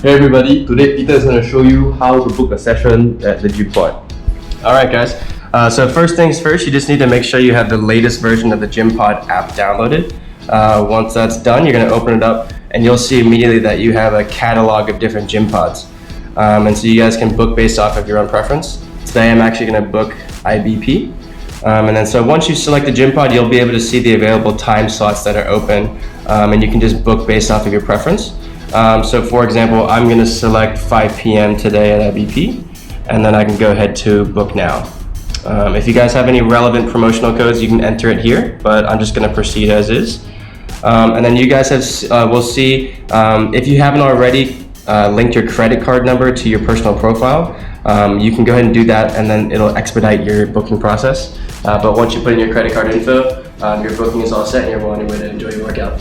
Hey everybody, today Peter is going to show you how to book a session at the Gympod. Alright guys, so first things first, you just need to make sure you have the latest version of the Gympod app downloaded. Once that's done, you're going to open it up and you'll see immediately that you have a catalog of different Gympods. And so you guys can book based off of your own preference. Today I'm actually going to book IBP. And then so once you select the Gympod, you'll be able to see the available time slots that are open, and you can just book based off of your preference. So for example, I'm going to select 5 p.m. today at IBP, and then I can go ahead to book now. If you guys have any relevant promotional codes, you can enter it here, but I'm just going to proceed as is. And then you guys will see, if you haven't already linked your credit card number to your personal profile, you can go ahead and do that, and then it'll expedite your booking process. But once you put in your credit card info, your booking is all set and you're well on your way to enjoy your workout.